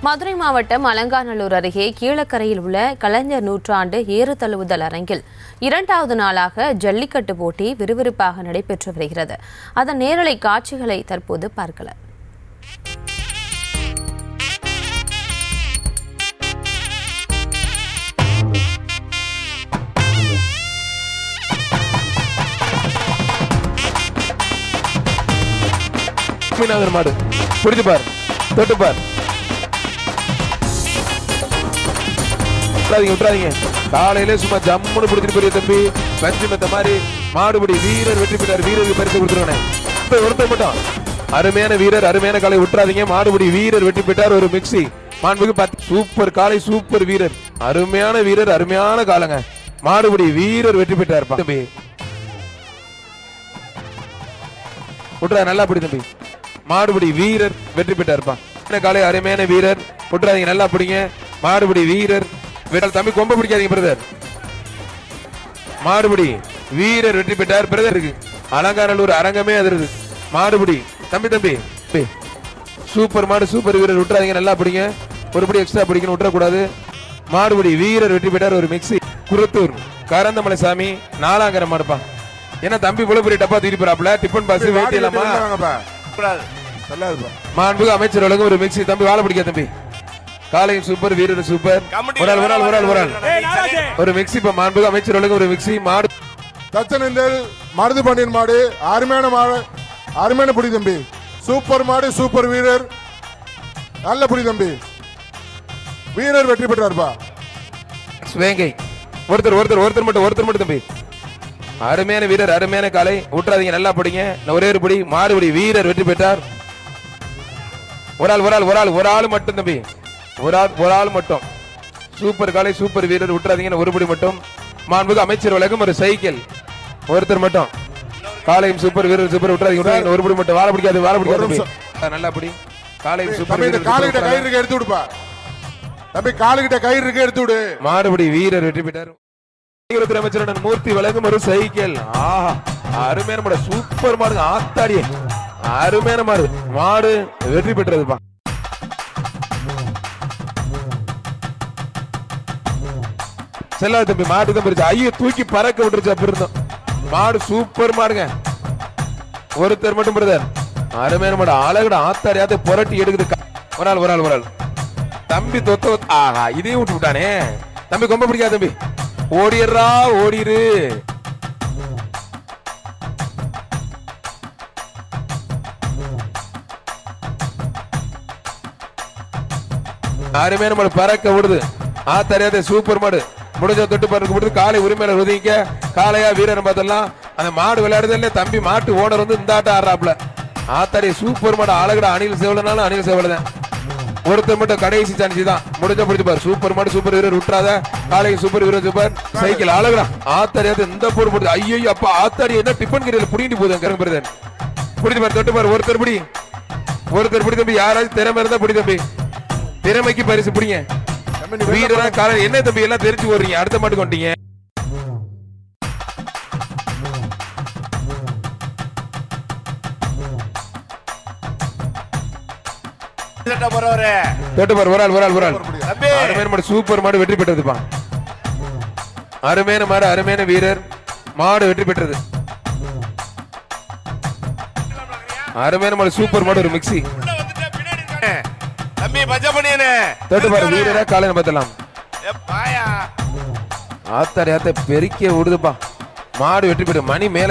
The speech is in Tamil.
மதுரை மாவட்டம் அலங்காநல்லூர் அருகே கீழக்கரையில் உள்ள கலைஞர் நூற்றாண்டு ஏறு தழுவுதல் அரங்கில் 2வது நாளாக ஜல்லிக்கட்டு போட்டி விறுவிறுப்பாக நடைபெற்று வருகிறது. அதன் நேரலை காட்சிகளை தற்போது பார்க்கலாம். மாடு பிடிச்சு பார், தொட்டு பார், விட்டுறாதீங்க. காலையில சும்மா ஜம்முன்னு பிடிச்சிட்டு போய் தம்பி பஞ்சு மெத்த மாதிரி மாடுபிடி வீரர் வெற்றி பெற்றார். வீரருக்கு பரிசு கொடுத்துருவேன். ஒருத்தர் மட்டும் அருமையான வீரர், அருமையான காலை விட்டுறாதீங்க. மாடுபிடி வீரர் வெற்றி பெற்றார். ஒரு மிக்சி மாண்புக்கு சூப்பர் காலை, சூப்பர் வீரர், அருமையான வீரர், அருமையான காலங்க. மாடுபிடி வீரர் வெற்றி பெற்றார். தம்பி விட்டுறா, நல்லா பிடி தம்பி. மாடுபிடி வீரர் வெற்றி பெற்றார்ப்பா. காலை அருமையான வீரர், விட்டுறாதீங்க, நல்லா பிடிங்க. மாடுபிடி வீரர் தம்பி, கொம்ப பிடிக்காதீங்க பிரதர். மாடுபிடி வீரர் வெற்றி பெற்றார். பிரதர் இருக்கு அலங்காநல்லூர் அரங்கமே அது இருக்கு. மாடுபிடி தம்பி தம்பி சூப்பர் மாடு, சூப்பர் வீரர், விட்டுறாதீங்க, நல்லா பிடிங்க. ஒரு படி எக்ஸ்ட்ரா பிடிக்கணும், விட்டுறக்கூடாது. மாடுபிடி வீரர் வெற்றி பெற்றார். ஒரு மிக்சி குருத்தூர் கரந்தமலை சாமி 4ஆங்கிற மாடுப்பா. ஏன்னா தம்பி இவ்வளவு பெரிய டப்பா தூக்கி போறாப்ல. டிஃபன் பாஸ் வேட்டி இல்லாமா மாண்புக்கு அமைச்சர் வழங்கும் ஒரு மிக்சி. தம்பி வாழ பிடிக்க தம்பி. காலையும் சூப்பர், வீரர் சூப்பர். ஒரு மிக்சி மாண்புக்கு அமைச்சர் வழங்கும் ஒரு மிக்சி. மாடு தச்சனந்தல் மருது பாண்டியன் மாடு, அருமையான மாடு, அருமையான புடி தம்பி. சூப்பர் மாடு, சூப்பர் வீரர், நல்ல புடி தம்பி. வீரர் வெற்றி பெற்றார்பா. வேங்கை ஒருத்தர் மட்டும் தம்பி. அருமையான வீரர், அருமையான காலை, விட்டுறாதீங்க, நல்லா படிங்க. ஒரே ஒரு படி. மாடுபடி வீரர் வெற்றி பெற்றார். ஒரு ஆள் மட்டும் தம்பி, ஒரு ஆள் மட்டும். சூப்பர் காலை, சூப்பர் வீரர், விட்டுறாதீங்க, ஒரு படி மட்டும். மாண்புக்கு அமைச்சர் வழங்கும் ஒரு சைக்கிள். ஒருத்தர் மட்டும். காலையும் சூப்பர், வீரர் சூப்பர், விட்டுறாதீங்க, ஒரு படி மட்டும். வாழ பிடிக்காது. நல்லா படி. காலையும் சூப்பர், காலுகிட்ட கயிறு இருக்கு, எடுத்து விடுப்பா தம்பி. காலுகிட்ட கயிறு இருக்கு, எடுத்து விடு. மாடுபடி வீரர் வெற்றி பெற்றார். அமைச்சருடன் மூர்த்தி வழங்கும் ஒரு சைக்கிள். அருமையான மாடு, சூப்பர் மாடு, ஆத்தாடிய அருமையான மாடு. மாடு வெற்றி பெற்றதுப்பா. செல்லாத தம்பி, மாடு தான் பெருச்சு. ஐயோ, தூக்கி பறக்க விட்டுருச்சு. அப்படி இருந்தோம். மாடு சூப்பர் மாடுங்க. ஒருத்தர் மட்டும் பிரதர். அருமையான மாடு, அழகுட ஆத்தாடியாத புரட்டி எடுக்குது. ஒரு ஆள் தம்பி தொத்த. ஆஹா, இதையும் விட்டு விட்டானே தம்பி. கொம்ப பிடிக்காது தம்பி. ஓடிடுறா, ஓடிரு. அருமையான மாடு, பறக்க விடுது. ஆத்தறியாத சூப்பர் மாடு. முடிஞ்ச தொட்டு பறக்க விடுது. காலை உரிமையில ஒதுங்க. காளையா வீரர் பார்த்தலாம். அந்த மாடு விளையாடுதல்ல தம்பி. மாட்டு ஓனர் வந்து இந்த ஆட்டம் ஆடுறாப்ல. ஆத்தாடிய சூப்பர் மாடு, அழகுடா. அணில் சேவலனாலும் அணில் சேவலதான். ஒருத்தர் மட்டும் கடைசி சான்ஸ் தான். முடிஞ்ச பிடிச்சு பாரு. சூப்பர் மாடு, சூப்பர் வீரர், விட்டுறாத. காலைக்கு சூப்பர் வீரர், சூப்பர் சைக்கிள், அழகுடா. ஆத்தாடியாத இந்த போடு போடுது. ஐயோ அப்பா, ஆத்தாடி என்ன டிஃபன் கடையில புடிங்கிட்டு போகுது. கரும்புறதன் பிடிச்சு பாரு, தொட்டு பாரு. ஒருத்தர் பிடி தம்பி. யாராவது திறமை இருந்தா பிடி தம்பி. திறமைக்கு பரிசு பிடிங்க. வீரரா காலை என்ன தம்பி எல்லாம் தெரிஞ்சு போடுறீங்க. அடுத்த மாட்டு கொண்டீங்க. தொட்டு பாரு. ஒரு ஆள். அருமையான மாடு, சூப்பர் மாடு, வெற்றி பெற்றதுப்பா. அருமையான மாடு, அருமையான வீரர், மாடு வெற்றி பெற்றது. அருமையான மாடு, சூப்பர் மாடு, ஒரு மிக்சி. தொட்டு பாரு. வீரரா காலையில பார்த்தலாம். ஆத்தாடி ஆத்த பெருக்கிய விடுதுப்பா. மாடு வெற்றி பெற்று. மணி மேல